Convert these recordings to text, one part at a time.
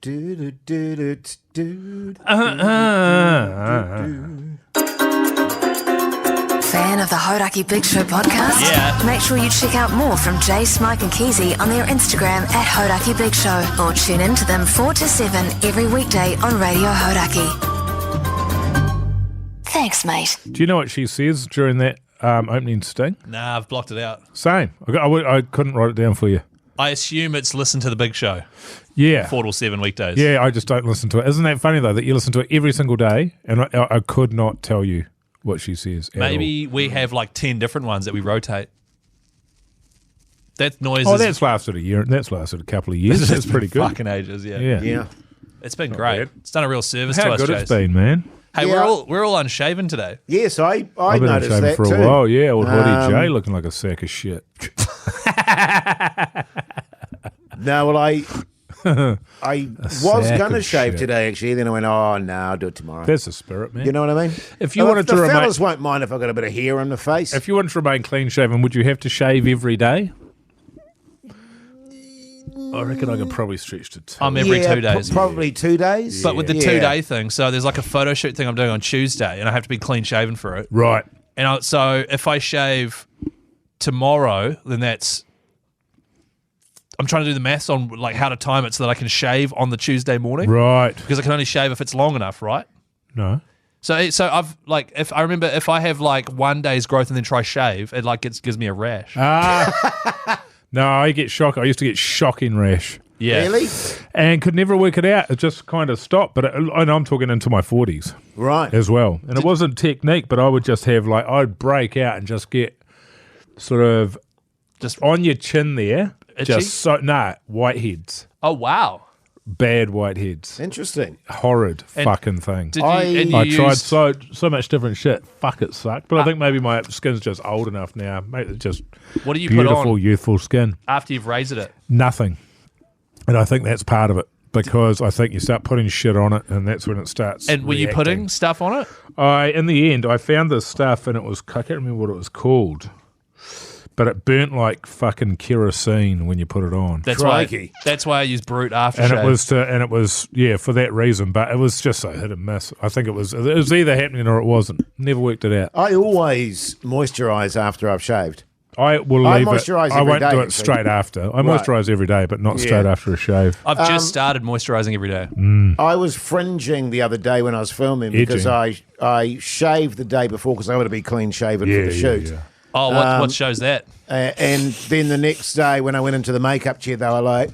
Fan of the Hauraki Big Show podcast? Yeah. Make sure you check out more from Jay, Smike and Keezy on their Instagram at Hauraki Big Show, or tune in to them 4 to 7 every weekday on Radio Hauraki. Thanks, mate. Do you know what she says during that opening sting? Nah, I've blocked it out. Same. I couldn't write it down for you. I assume it's listen to the Big Show. Yeah. 4 till 7 weekdays. Yeah, I just don't listen to it. Isn't that funny, though, that you listen to it every single day, and I could not tell you what she says at Maybe we have like 10 different ones that we rotate. That noise all. Oh, is... that's lasted a year. That's lasted a couple of years. That's pretty good. Fucking ages, yeah. Yeah. It's been great. bad. It's done a real service to How us, good Chase. it's been, man. Hey, Yeah. we're all unshaven today. Yes, I I've been noticed unshaven that for too. a while. Yeah, old Hoodie J looking like a sack of shit. No, well, I was sack going to of shave shit. today, actually. Then I went, oh, no, I'll do it tomorrow. That's the spirit, man. You know what I mean? If you Well, wanted the to remain, fellas won't mind if I got a bit of hair on the face. if you wanted to remain clean shaven, would you have to shave every day? I reckon I could probably stretch to 2. I'm every 2 days. Probably 2 days. But with the Yeah. 2-day thing, so there's like a photo shoot thing I'm doing on Tuesday, and I have to be clean shaven for it. Right. And so if I shave tomorrow, then that's... I'm trying to do the maths on like how to time it so that I can shave on the Tuesday morning. Right. Because I can only shave if it's long enough, right? No. So I've like if I have like 1 day's growth and then try shave, it like gives me a rash. No, I get shock. I used to get shocking rash Yeah. Really? and could never work it out. It just kind of stopped. But and I'm talking into my 40s Right. as well. And it wasn't technique, but I would just have like, I'd break out and just get sort of Just on your chin there. Itchy? Just whiteheads. oh wow. Bad whiteheads. Interesting. Horrid And fucking thing. Did you, and you I tried used- so much different shit. Fuck, it sucked. But I think maybe my skin's just old enough now. Maybe it's just What do you put beautiful, on youthful skin. after you've raised it? Nothing. And I think that's part of it because I think you start putting shit on it and that's when it starts. And were you reacting. putting stuff on it? In the end, I found this stuff and I can't remember what it was called. But it burnt like fucking kerosene when you put it on. That's Crikey. why I use Brute after And shave. it was for that reason, but it was just so hit and miss. I think it was either happening or it wasn't. Never worked it out. I always moisturise after I've shaved. I will I leave it. moisturise I every won't day, do it actually. straight after. I Right. moisturise every day, but not straight Yeah. after a shave. I've just started moisturising every day. I was fringing the other day when I was filming because I shaved the day before because I want to be clean shaven for the shoot. Yeah. Oh, what shows that? And then the next day when I went into the makeup chair, they were like,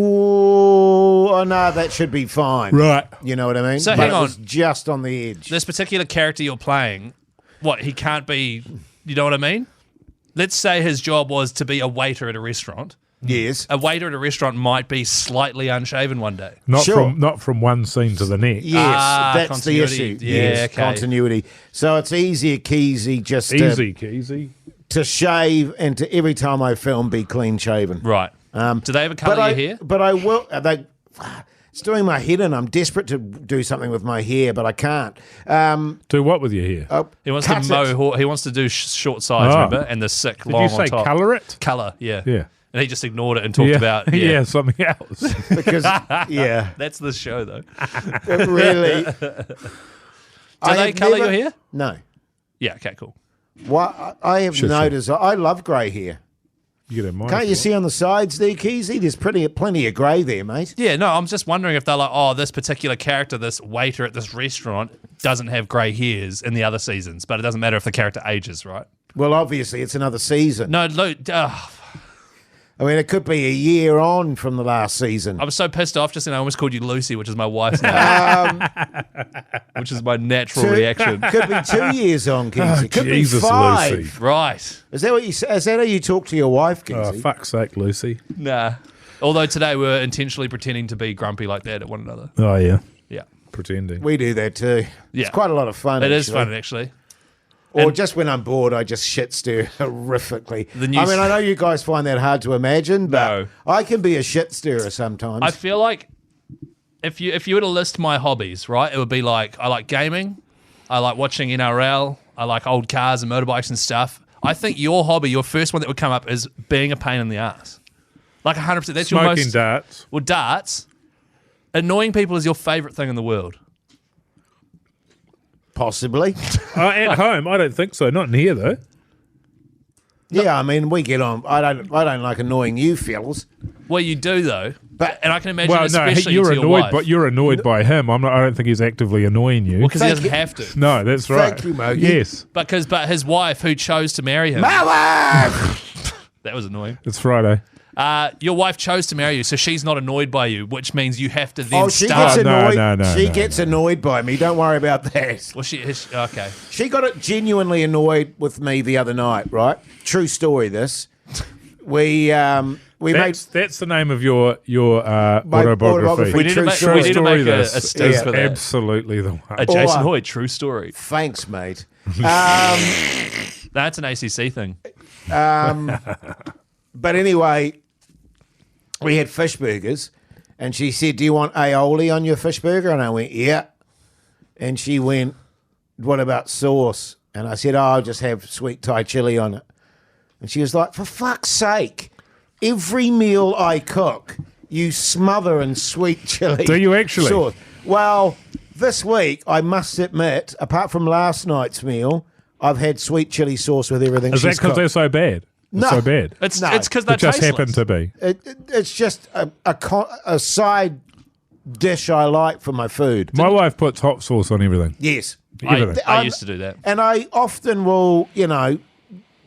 oh, no, that should be fine. Right. You know what I mean? So But hang it on. was just on the edge. This particular character you're playing, he can't be, you know what I mean? Let's say his job was to be a waiter at a restaurant. Yes. A waiter at a restaurant might be slightly unshaven one day. Not from one scene to the next. Yes, that's the continuity. issue. Yeah, Yes, okay. continuity. So it's easier, Keezy, just Easy. to shave and to every time I film be clean shaven. Right. Do they ever colour your hair? But I will. It's doing my head in. I'm desperate to do something with my hair, but I can't. Do what with your hair? He wants cut to mow. it. He wants to do short sides, Oh. remember? And the sick Did long you say on top. colour it? Colour, yeah. Yeah. And he just ignored it and talked about yeah, something else. because yeah, That's the show, though. it really. Do they colour your hair? No. Yeah. Okay. Cool. What I have noticed, I love grey hair. You get mine. Can't you see on the sides there, Keezy? There's plenty of grey there, mate. Yeah. No, I'm just wondering if they're like, oh, this particular character, this waiter at this restaurant, doesn't have grey hairs in the other seasons, but it doesn't matter if the character ages, right? Well, obviously, it's another season. No, Luke. I mean, it could be a year on from the last season. I was so pissed off just then. I almost called you Lucy, which is my wife's name, which is my natural reaction. Could be 2 years on, Keezy. Could Jesus, be 5. Lucy. Right. Is that what you? Is that how you talk to your wife, Oh, Keezy? fuck's sake, Lucy. Nah. Although today we're intentionally pretending to be grumpy like that at one another. Oh, yeah. Yeah. Pretending. We do that too. Yeah. It's quite a lot of fun. It is actually. fun, actually. Or And- just when I'm bored, I just shit stir horrifically. The new- I mean, I know you guys find that hard to imagine, but No. I can be a shit stirrer sometimes. I feel like if you were to list my hobbies, right, it would be like I like gaming, I like watching NRL, I like old cars and motorbikes and stuff. I think your hobby, your first one that would come up is being a pain in the ass. Like 100%. That's your Smoking most... darts. Well, darts. Annoying people is your favourite thing in the world. Possibly. At home, I don't think so. Not in here, though. Yeah, I mean, we get on. I don't like annoying you fellas. Well, you do though, But and I can imagine, Well, no, especially you're to your annoyed, wife. but you're annoyed by him. I don't think he's actively annoying you. Well, because he Thank doesn't you. have to. No, that's right. Thank you, Mogi. Yes, But his wife, who chose to marry him, my wife. that was annoying. it's Friday. Your wife chose to marry you, so she's not annoyed by you, which means you have to then Oh, she start. gets annoyed. no, she no, gets annoyed by me. Don't worry about that. Well, okay. She got it genuinely annoyed with me the other night. Right? True story. This. We made. That's the name of your My autobiography. autobiography. We need to True make, story. we need to make a This stick is for that. absolutely the one. A Jason Or- Hoyt true story. Thanks, mate. That's an ACC thing. But anyway, we had fish burgers, and she said, "Do you want aioli on your fish burger?" And I went, "Yeah." And she went, "What about sauce?" And I said, "Oh, I'll just have sweet Thai chili on it." And she was like, "For fuck's sake, every meal I cook, you smother in sweet chili." Do you actually? sauce." Well, this week, I must admit, apart from last night's meal, I've had sweet chili sauce with everything Is that she's because they're cooked. so bad? No. So bad. It's No. because they It just tasteless. happened to be. It's just a side dish I like for my food. My wife puts hot sauce on everything. Yes. Everything. I used to do that. And I often will,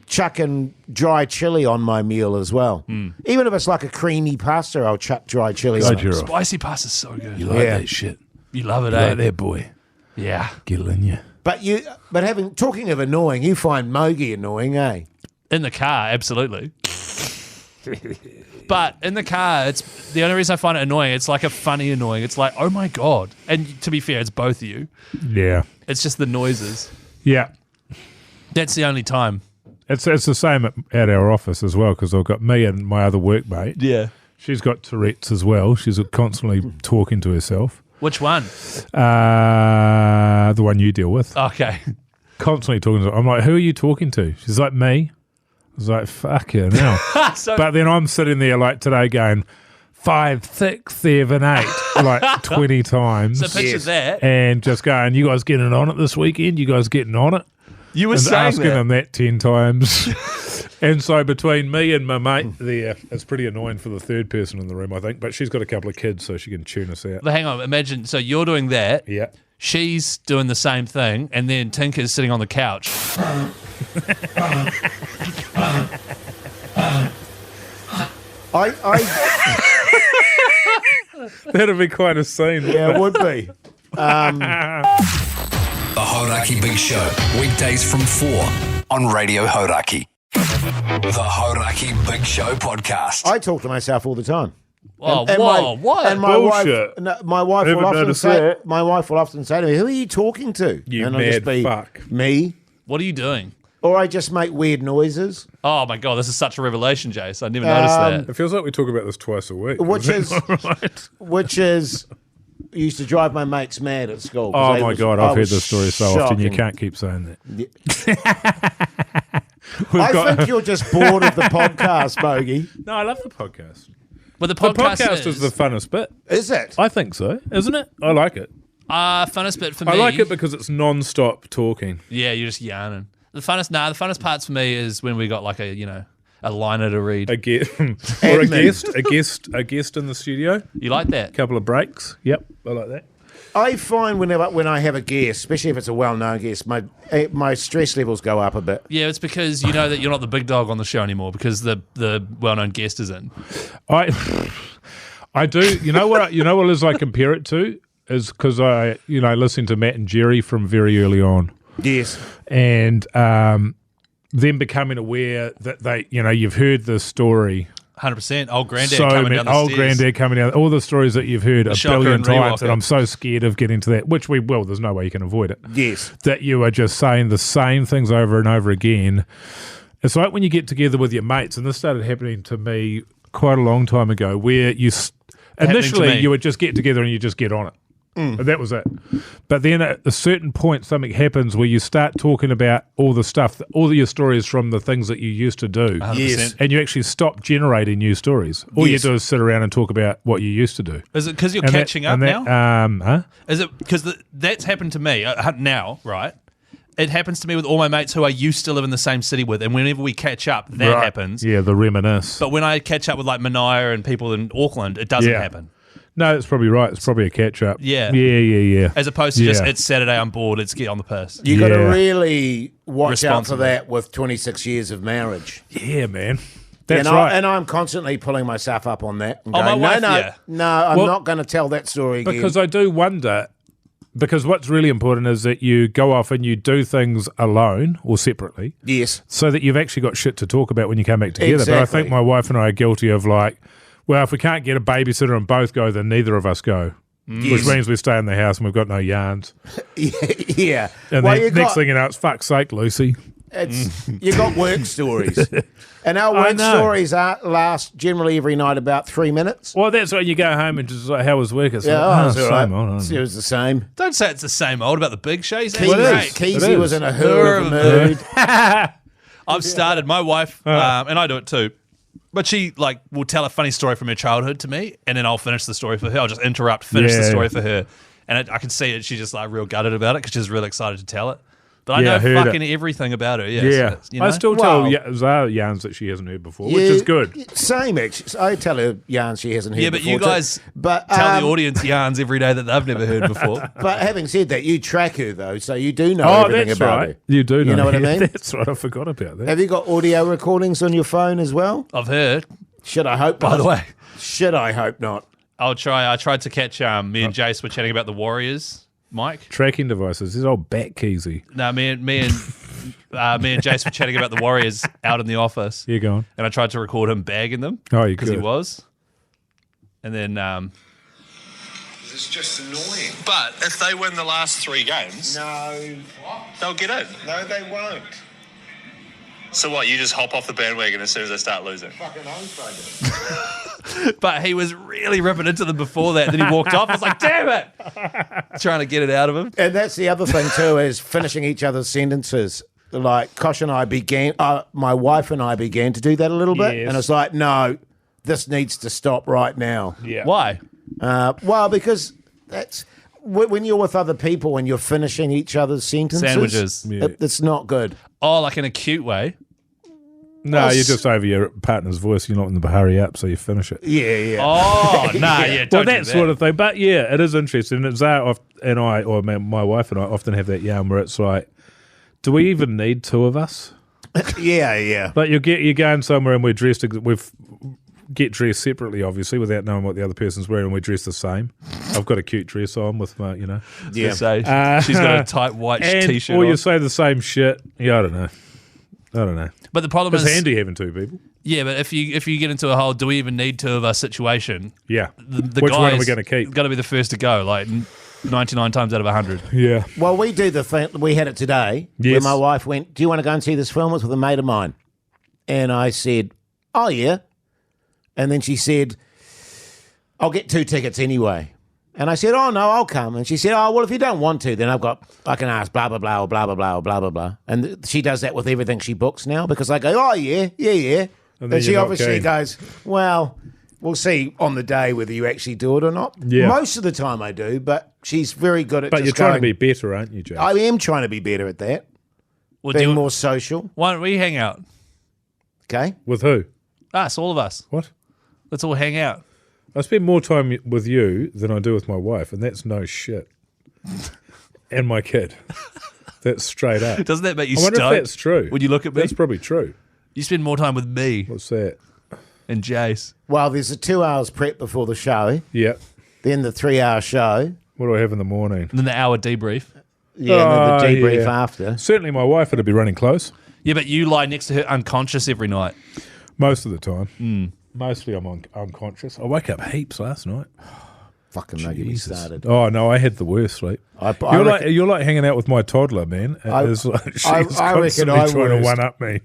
chuck in dry chili on my meal as well. Even if it's like a creamy pasta, I'll chuck dry chili on it. Jura. Spicy pasta's so good. You like Yeah. that shit. You love it, You eh? like that, boy. Yeah. Get it in you. But talking of annoying, you find Mogi annoying, eh? In the car, absolutely. But in the car, it's the only reason I find it annoying. It's like a funny annoying. It's like, oh my God. And to be fair, it's both of you. Yeah. It's just the noises. Yeah. That's the only time. It's the same at our office as well, because I've got me and my other workmate. Yeah. She's got Tourette's as well. She's constantly talking to herself. Which one? The one you deal with. Okay. Constantly talking to her. I'm like, who are you talking to? She's like, me. I was like, fuck her now. So But then I'm sitting there like today going 5, 6, 7, 8 like 20 times. So picture that. And just going, you guys getting on it this weekend? You guys getting on it? You were And saying asking that. them that 10 times. And so between me and my mate there, it's pretty annoying for the third person in the room, I think. But she's got a couple of kids, so she can tune us out. But hang on, imagine. So you're doing that. Yeah. She's doing the same thing, and then Tinker's sitting on the couch. That'd be quite a scene. Yeah, it would be. The Hauraki Big Show, weekdays from 4 on Radio Hauraki. The Hauraki Big Show podcast. I talk to myself all the time. Oh, And whoa, what? And my Bullshit. wife Haven't will often noticed say, that. my wife will often say to me, "Who are you talking to?" You and I'll just mad be, fuck. Me, What are you doing? or I just make weird noises, Oh my God, this is such a revelation, Jace. I never noticed that. It feels like we talk about this twice a week. which Is is that not right? which is used to drive my mates mad at school. 'cause Oh they my was- God, I I've heard was this story so often. You shocking. can't keep saying that. I think you're just bored of the podcast, Bogey. No, I love the podcast. But the The podcast, podcast is the funnest bit. Is it? I think so, isn't it? I like it. funnest bit for me. I like it because it's non-stop talking. Yeah, you're just yarning. The funnest parts for me is when we got like a liner to read. A guest, or a Admin. guest in the studio. You like that? Couple of breaks. Yep, I like that. I find when I have a guest, especially if it's a well-known guest, my stress levels go up a bit. Yeah, it's because you know that you're not the big dog on the show anymore because the well-known guest is in. I do. You know what? You know what is I compare it to is because I listen to Matt and Jerry from very early on, Yes. and them becoming aware that they, you've heard this story. 100%. Old granddad So coming many, down the old stairs. granddad coming down, all the stories that you've heard a shocker billion and times, and rewalker. I'm so scared of getting to that, which we will. There's no way you can avoid it. Yes. That you are just saying the same things over and over again. It's like when you get together with your mates, and this started happening to me quite a long time ago, where to initially me. you would just get together and you just get on it. And that was it. But then at a certain point, something happens where you start talking about all the stuff, all your stories from the things that you used to do. 100%. And you actually stop generating new stories. All you do is sit around and talk about what you used to do. Is it because you're And catching up now? Huh? Is it because that's happened to me now, right? It happens to me with all my mates who I used to live in the same city with, and whenever we catch up, that happens. Yeah, the reminisce. But when I catch up with like Mania and people in Auckland, it doesn't happen. No, that's probably right. It's probably a catch up. Yeah. Yeah. As opposed to just, it's Saturday, I'm bored, let's get on the piss. You got to really watch out for Responsible. that with 26 years of marriage. Yeah, man. That's and right. And I'm constantly pulling myself up on that. And Oh, going, my wife, no, I'm not going to tell that story again. Because I do wonder, because what's really important is that you go off and you do things alone or separately. Yes. So that you've actually got shit to talk about when you come back together. Exactly. But I think my wife and I are guilty of like, well, if we can't get a babysitter and both go, then neither of us go. Which means we stay in the house and we've got no yarns. Yeah. And Well, then next thing you know, it's fuck's sake, Lucy. You got work stories. And our work stories last generally every night about 3 minutes. Well, that's when you go home and just like, how was work? It's Yeah, like, it's all same right. old, It was the same. Don't say it's the same old about the big show. He's Keezy, great. It Keezy was is. in a hurry of a mood. I've started, my wife, and I do it too, but she like will tell a funny story from her childhood to me, and then I'll finish the story for her. I'll just finish the story for her. And I can see it. She's just like real gutted about it because she's real excited to tell it. But I know heard fucking it. everything about her. Yeah. Yeah. So, you know? I still Well- tell Zara yarns that she hasn't heard before, which is good. Same, actually. I tell her yarns she hasn't heard Yeah, but before you too. guys But, tell the audience yarns every day that they've never heard before. But having said that, you track her, though, so you do know Oh, everything that's about right. her. You do know. You know what I mean? That's right. I forgot about that. Have you got audio recordings on your phone as well? I've heard. Should I hope not? By the way, Should I hope not? I tried to catch me and Jace were chatting about the Warriors, Mike. Tracking devices. This old bat keysy. No, me and Jace were chatting about the Warriors out in the office. You going? And I tried to record him bagging them. Oh, you because he could. was. And then This is just annoying. but if they win the last 3 games, No. they'll get in. No, they won't. So what, you just hop off the bandwagon as soon as they start losing? Fucking oath they do. But he was really ripping into them before that. Then he walked off. I was like, damn it! Trying to get it out of him. And that's the other thing, too, is finishing each other's sentences. Like, Kosh and I my wife and I began to do that a little bit. Yes. And it's like, no, this needs to stop right now. Yeah. Why? Well, because that's when you're with other people and you're finishing each other's sentences. Sandwiches. Yeah. It's not good. Oh, like in a cute way. No, you're just over your partner's voice. You're not in the hurry up, so you finish it. Yeah. Oh, nah, yeah, don't Well, do that that. sort of thing. But yeah, it is interesting. And Zara and I, or my wife and I, often have that yarn where it's like, do we even need 2 of us? Yeah. Like you're going somewhere and we're dressed. Get dressed separately, obviously, without knowing what the other person's wearing, and we dress the same. I've got a cute dress on with my, Yeah. Say, she's got a tight white t-shirt or on. you say the same shit. Yeah, I don't know. But the problem It's is, handy having 2 people. yeah. But if you get into a whole, do we even need 2 of us situation? Yeah. The Which one are guys we going to keep? Got to be the first to go. Like 99 times out of 100. Yeah. Well, we do the thing. We had it today where Yes. my wife went, do you want to go and see this film? It's with a mate of mine. And I said, oh, yeah. And then she said, I'll get 2 tickets anyway. And I said, oh, no, I'll come. And she said, oh, well, if you don't want to, then I can ask blah, blah, blah, or blah, blah, blah, or blah, blah, blah. And she does that with everything she books now because I go, oh, yeah. And then And she you're not obviously keen. goes, well, we'll see on the day whether you actually do it or not. Yeah. Most of the time I do, but she's very good at But just you're trying to going, be better, aren't you, Joe? I am trying to be better at that, Well, being more social. why don't we hang out? Okay. With who? Us, all of us. What? Let's all hang out. I spend more time with you than I do with my wife, and that's no shit. And my kid. That's straight up. Doesn't that make you I wonder stoked? if that's true. When you look at me, That's probably true. you spend more time with me What's that? and Jace. Well, there's a 2 hours prep before the show, Yeah. then the 3-hour show, What do I have in the morning? And then the hour debrief. and then the debrief yeah. after. Certainly my wife would be running close Yeah, but you lie next to her unconscious every night. most of the time. Mm. Mostly I'm unconscious. I woke up heaps last night. Fucking don't get me started. Oh, no, I had the worst sleep. I You're like hanging out with my toddler, man. I It's like she's reckon constantly I trying to was. one-up me.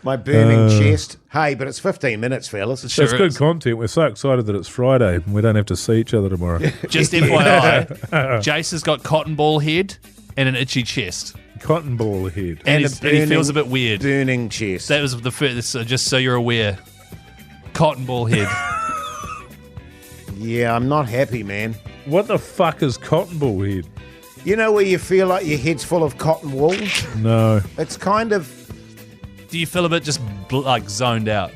My burning chest. Hey, but it's 15 minutes, fellas. Sure It's good is. content. We're so excited that it's Friday and we don't have to see each other tomorrow. Just FYI, Jace has got cotton ball head and an itchy chest. Cotton ball head. And, a he feels a bit weird. Burning chest. That was the first, just so you're aware. Cotton ball head. Yeah, I'm not happy, man. What the fuck is cotton ball head? You know where you feel like your head's full of cotton wool? No. It's kind of... Do you feel a bit just like zoned out?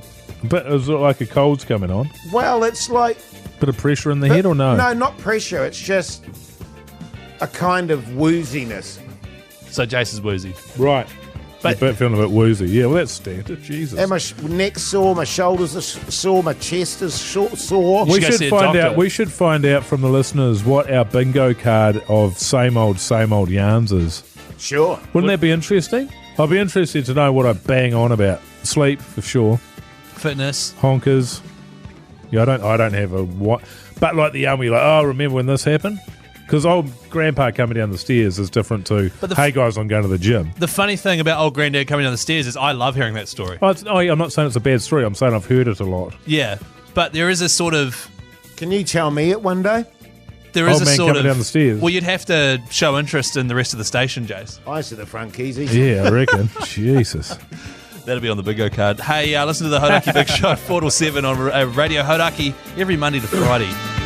But is it like a cold's coming on? Well, it's like... Bit of pressure in the head or no? No, not pressure. It's just a kind of wooziness. So Jace is woozy. Right. But- But feeling a bit woozy. Yeah, well, that's standard. Jesus. And my neck's sore, my shoulders are sore, my chest is sore. We should go see should a find doctor. out. We should find out from the listeners what our bingo card of same old yarns is. Sure. Wouldn't that be interesting? I'd be interested to know what I bang on about. Sleep for sure. Fitness. Honkers. Yeah, I don't have a what. But like the army, like, oh, remember when this happened? Because old grandpa coming down the stairs is different to, But hey guys, I'm going to the gym. The funny thing about old granddad coming down the stairs is I love hearing that story. I'm not saying it's a bad story. I'm saying I've heard it a lot. Yeah, but there is a sort of Can you tell me it one day? there is Old a man sort coming of down the stairs. Well, you'd have to show interest in the rest of the station, Jace. I sit the front keys. Yeah, I reckon. Jesus. That'll be on the bingo card. Hey, listen to the Hauraki Big Show 4 to 7 on Radio Hauraki every Monday to Friday.